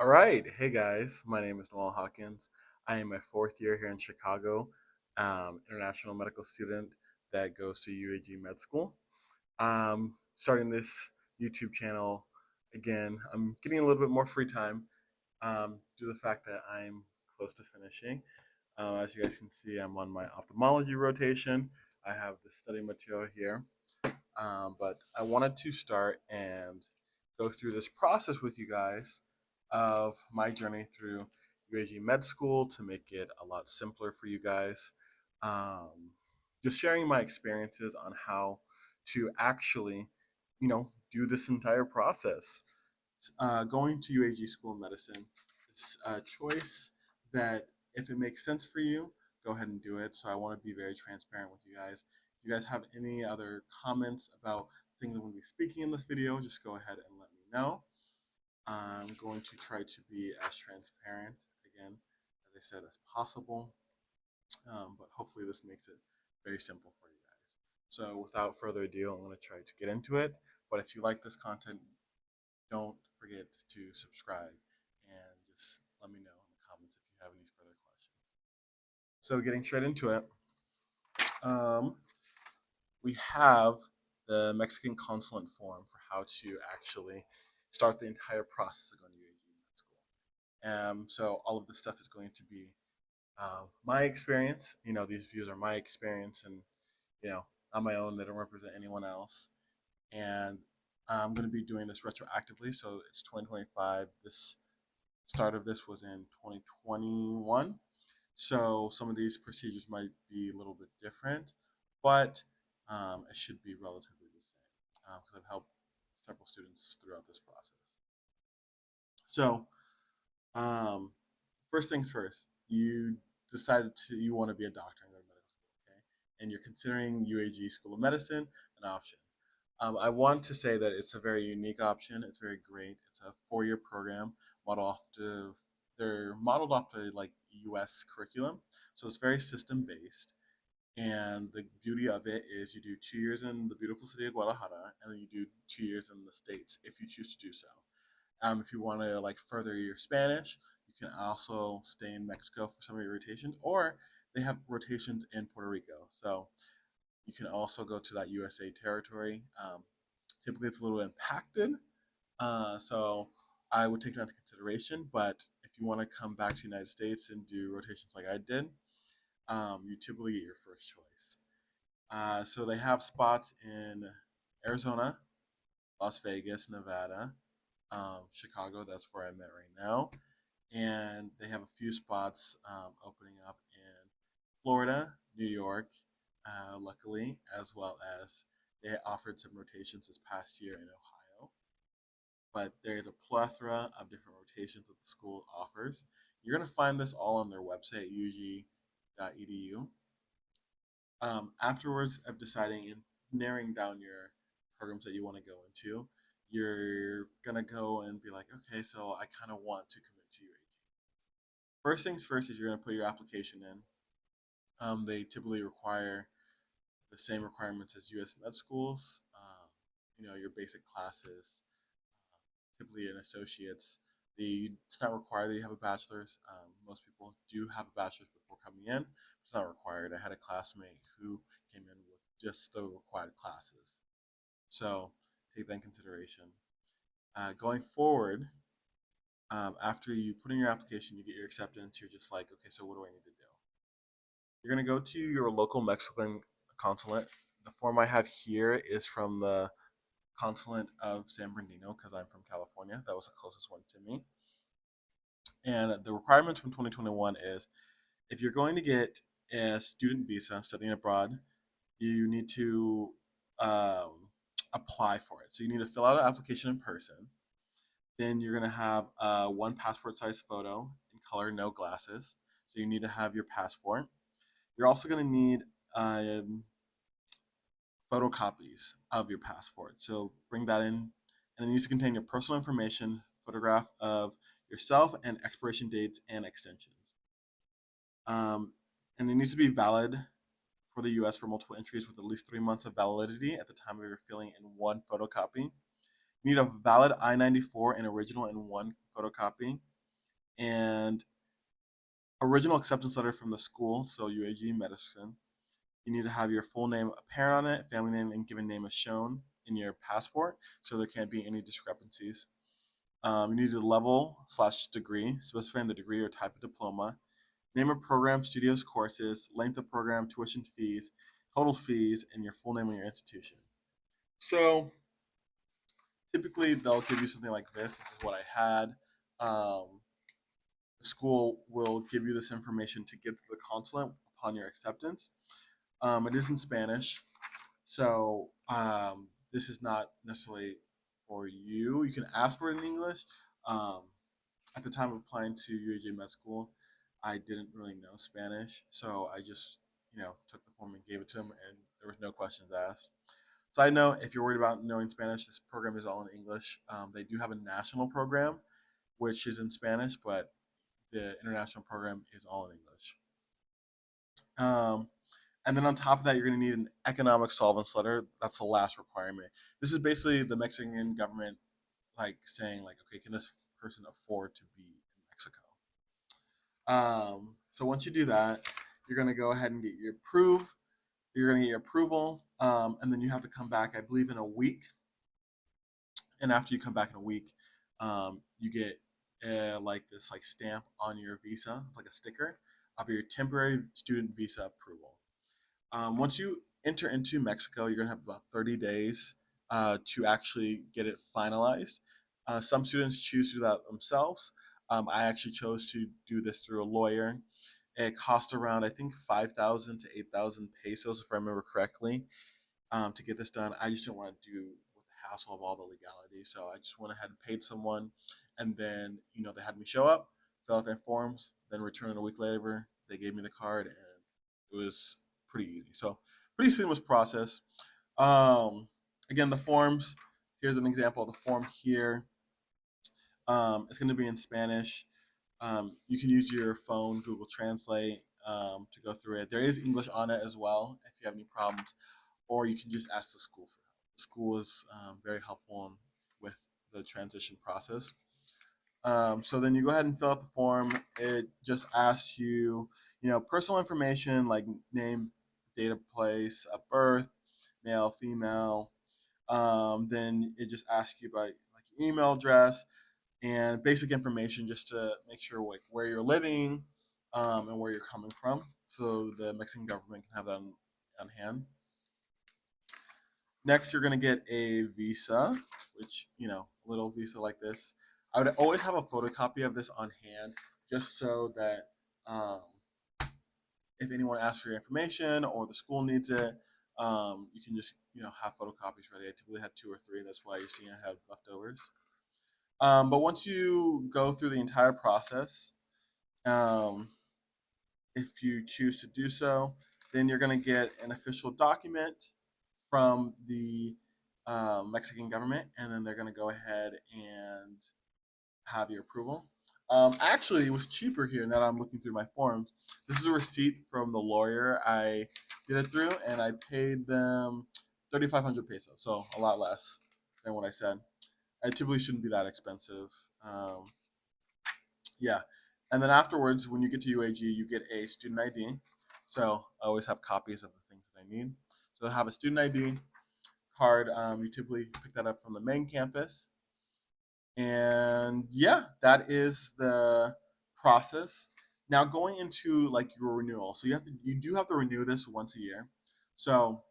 All right. Hey guys, my name is Noel Hawkins. I am a fourth year here in Chicago, international medical student that goes to UAG Med School. Starting this YouTube channel again. I'm getting a little bit more free time due to the fact that I'm close to finishing. As you guys can see, I'm on my ophthalmology rotation. I have the study material here, but I wanted to start and go through this process with you guys of my journey through UAG Med School to make it a lot simpler for you guys. Um, just sharing my experiences on how to actually, do this entire process. Going to UAG School of Medicine is a choice that, if it makes sense for you, go ahead and do it. So I want to be very transparent with you guys. If you guys have any other comments about things I'm going to be speaking in this video, just go ahead and let me know. I'm going to try to be as transparent, again, as I said, as possible. But hopefully this makes it very simple for you guys. So without further ado, I'm going to try to get into it. But if you like this content, don't forget to subscribe and just let me know in the comments if you have any further questions. So getting straight into it, um, we have the Mexican consulate form for how to actually start the entire process of going to UAG Med School. So all of this stuff is going to be my experience. These views are my experience, and on my own. They don't represent anyone else. And I'm going to be doing this retroactively, so it's 2025. This start of this was in 2021. So some of these procedures might be a little bit different, but it should be relatively the same because I've helped several students throughout this process. So um, first things first, you want to be a doctor and go to medical school, okay? And you're considering UAG School of Medicine an option. I want to say that it's a very unique option. It's very great. It's a four-year program modeled after they're modeled after like U.S. curriculum, so it's very system-based. And the beauty of it is you do 2 years in the beautiful city of Guadalajara, and then you do 2 years in the States if you choose to do so. If you want to like further your Spanish, you can also stay in Mexico for some of your rotations, or they have rotations in Puerto Rico. So you can also go to that USA territory. Typically, it's a little impacted, so I would take that into consideration. But if you want to come back to the United States and do rotations like I did, you typically get your first choice. So they have spots in Arizona, Las Vegas, Nevada, Chicago. That's where I'm at right now, and they have a few spots opening up in Florida, New York, luckily, as well as they offered some rotations this past year in Ohio. But there's a plethora of different rotations that the school offers. You're going to find this all on their website, uag.edu. Afterwards of deciding and narrowing down your programs that you want to go into, you're going to go and be like, okay, so I kind of want to commit to UAG. First things first is you're going to put your application in. They typically require the same requirements as U.S. med schools. Your basic classes, typically an associate's. It's not required that you have a bachelor's. Most people do have a bachelor's before coming in. It's not required. I had a classmate who came in with just the required classes. So take that in consideration. Going forward, after you put in your application, you get your acceptance. You're just like, okay, so what do I need to do? You're going to go to your local Mexican consulate. The form I have here is from the consulate of San Bernardino because I'm from California. That was the closest one to me. And the requirements from 2021 is if you're going to get a student visa studying abroad, you need to apply for it. So you need to fill out an application in person. Then you're going to have one passport size photo in color, no glasses. So you need to have your passport. You're also going to need photocopies of your passport. So bring that in, and it needs to contain your personal information, photograph of yourself, and expiration dates and extensions. And it needs to be valid for the U.S. for multiple entries with at least 3 months of validity at the time of your filling in one photocopy. You need a valid I-94 and original in one photocopy, and original acceptance letter from the school, so UAG Medicine. You need to have your full name apparent on it, family name and given name as shown in your passport, so there can't be any discrepancies. You need a level/degree, specifying the degree or type of diploma, name of program, studios, courses, length of program, tuition fees, total fees, and your full name of your institution. So typically they'll give you something like this. This is what I had. The school will give you this information to give to the consulate upon your acceptance. It is in Spanish, so this is not necessarily for you. You can ask for it in English. Um, at the time of applying to UAG Med School, I didn't really know Spanish, so I just took the form and gave it to them, and there was no questions asked. Side note: if you're worried about knowing Spanish, this program is all in English. They do have a national program, which is in Spanish, but the international program is all in English. And then on top of that, you're going to need an economic solvence letter. That's the last requirement. This is basically the Mexican government saying okay, can this person afford to be in Mexico? So once you do that, you're going to go ahead and get your You're going to get your approval, and then you have to come back, I believe, in a week. And after you come back in a week, you get this stamp on your visa, like a sticker of your temporary student visa approval. Once you enter into Mexico, you're going to have about 30 days to actually get it finalized. Some students choose to do that themselves. I actually chose to do this through a lawyer. It cost around, I think, 5,000 to 8,000 pesos, if I remember correctly, to get this done. I just didn't want to do with the hassle of all the legality, so I just went ahead and paid someone, and then they had me show up, fill out their forms, then return it a week later. They gave me the card, and it was pretty easy. So pretty seamless process. Again, the forms. Here's an example of the form here. It's going to be in Spanish. You can use your phone, Google Translate, to go through it. There is English on it as well if you have any problems, or you can just ask the school for help. The school is very helpful with the transition process. So then you go ahead and fill out the form. It just asks you, personal information like name, date of place of birth, male, female. Then it just asks you about your email address and basic information just to make sure where you're living and where you're coming from, so the Mexican government can have that on hand. Next, you're going to get a visa, which, a little visa like this. I would always have a photocopy of this on hand just so that if anyone asks for your information or the school needs it, you can just, have photocopies ready. I typically had 2 or 3. That's why you're seeing I have leftovers. But once you go through the entire process, if you choose to do so, then you're going to get an official document from the Mexican government, and then they're going to go ahead and have your approval. Actually, it was cheaper here now that I'm looking through my forms. This is a receipt from the lawyer I did it through, and I paid them 3,500 pesos, so a lot less than what I said. It typically shouldn't be that expensive. Yeah. And then afterwards, when you get to UAG, you get a student ID. So I always have copies of the things that I need. So I have a student ID card. You typically pick that up from the main campus. And yeah, that is the process. Now going into your renewal. So you do have to renew this once a year. So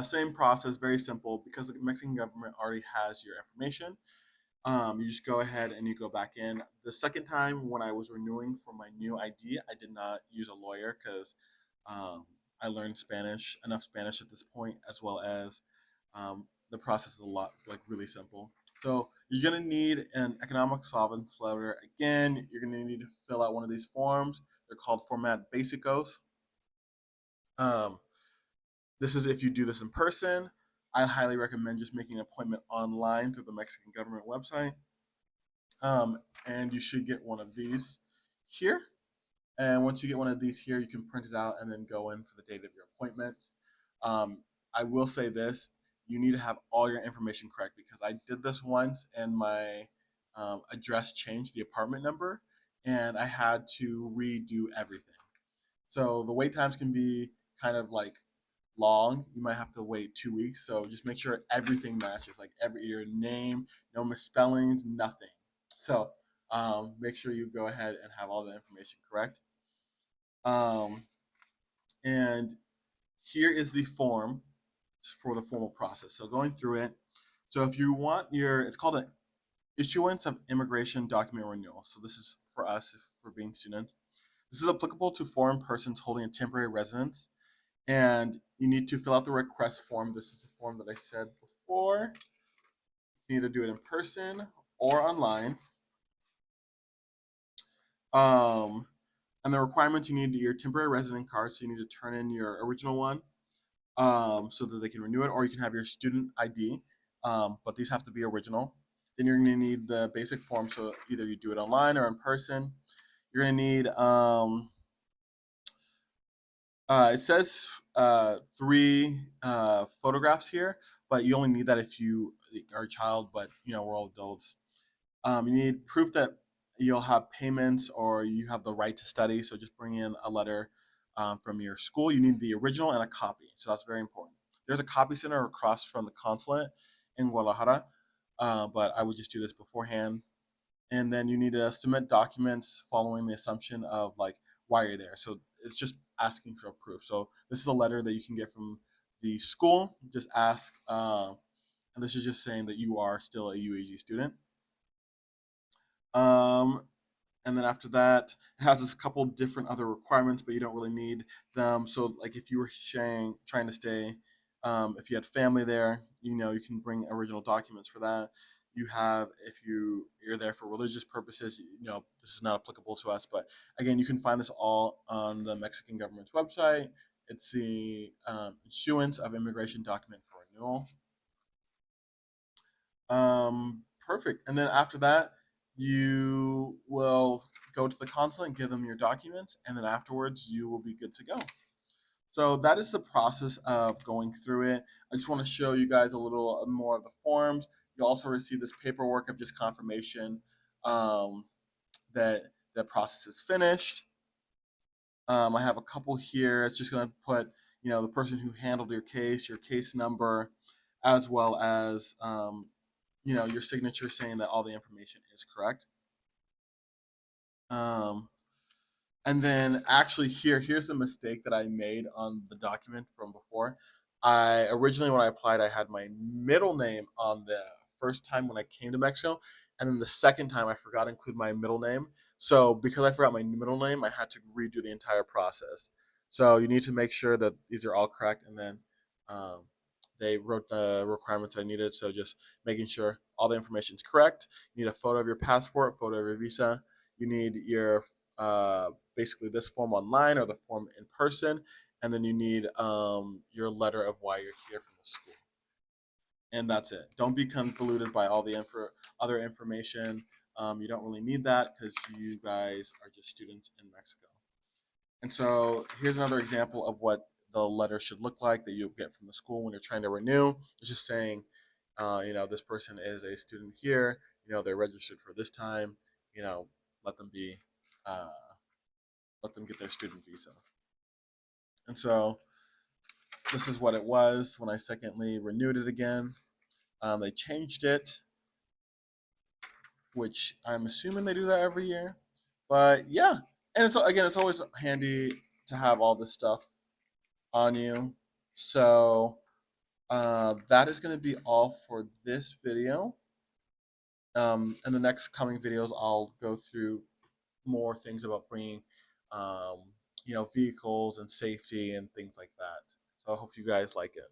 same process, very simple, because the Mexican government already has your information. You just go ahead and you go back in. The second time when I was renewing for my new ID, I did not use a lawyer because I learned enough Spanish at this point, as well as the process is really simple. So you're gonna need an economic solvence letter. Again, you're gonna need to fill out one of these forms. They're called Format Basicos. This is if you do this in person. I highly recommend just making an appointment online through the Mexican government website. And you should get one of these here. And once you get one of these here, you can print it out and then go in for the date of your appointment. I will say this: you need to have all your information correct, because I did this once and my address changed, the apartment number, and I had to redo everything. So the wait times can be kind of like long. You might have to wait 2 weeks. So just make sure everything matches, like every your name, no misspellings, nothing. So make sure you go ahead and have all the information correct. Um, and here is the form for the formal process. So going through it. So if you want it's called an issuance of immigration document renewal. So this is for us, if we're being student. This is applicable to foreign persons holding a temporary residence, and you need to fill out the request form. This is the form that I said before. You can either do it in person or online. And the requirements: you need your temporary resident card, so you need to turn in your original one so that they can renew it, or you can have your student ID, but these have to be original. Then you're going to need the basic form, so either you do it online or in person. You're going to need it says 3 photographs here, but you only need that if you are a child, but we're all adults. You need proof that you'll have payments or you have the right to study, so just bring in a letter from your school. You need the original and a copy, so that's very important. There's a copy center across from the consulate in Guadalajara, but I would just do this beforehand. And then you need to submit documents following the assumption of like why you're there. So it's just asking for proof. So this is a letter that you can get from the school. Just ask, and this is just saying that you are still a UAG student. And then after that, it has a couple different other requirements, but you don't really need them. So like if you were trying to stay, if you had family there, you can bring original documents for that. If you're there for religious purposes, this is not applicable to us, but again, you can find this all on the Mexican government's website. It's the issuance of immigration document for renewal. Perfect. And then after that, you will go to the consulate and give them your documents, and then afterwards you will be good to go. So that is the process of going through it. I just want to show you guys a little more of the forms. You'll also receive this paperwork of just confirmation that the process is finished. I have a couple here. It's just going to put, the person who handled your case number, as well as your signature saying that all the information is correct. And then actually here's the mistake that I made on the document from before. I originally, when I applied, I had my middle name on the first time when I came to Mexico, and then the second time I forgot to include my middle name. So because I forgot my middle name, I had to redo the entire process. So you need to make sure that these are all correct, and then um, they wrote the requirements that I needed. So just making sure all the information is correct. You need a photo of your passport, photo of your visa. You need your basically this form online or the form in person, and then you need your letter of why you're here from the school. And that's it. Don't be convoluted by all the other information. You don't really need that because you guys are just students in Mexico. And so here's another example of what the letter should look like that you'll get from the school when you're trying to renew. It's just saying, this person is a student here. They're registered for this time. Let them be, uh, let them get their student visa. And so this is what it was when I secondly renewed it again. They changed it, which I'm assuming they do that every year. But yeah, and it's always handy to have all this stuff on you. So that is going to be all for this video. In the next coming videos, I'll go through more things about bringing, vehicles and safety and things like that. So I hope you guys like it.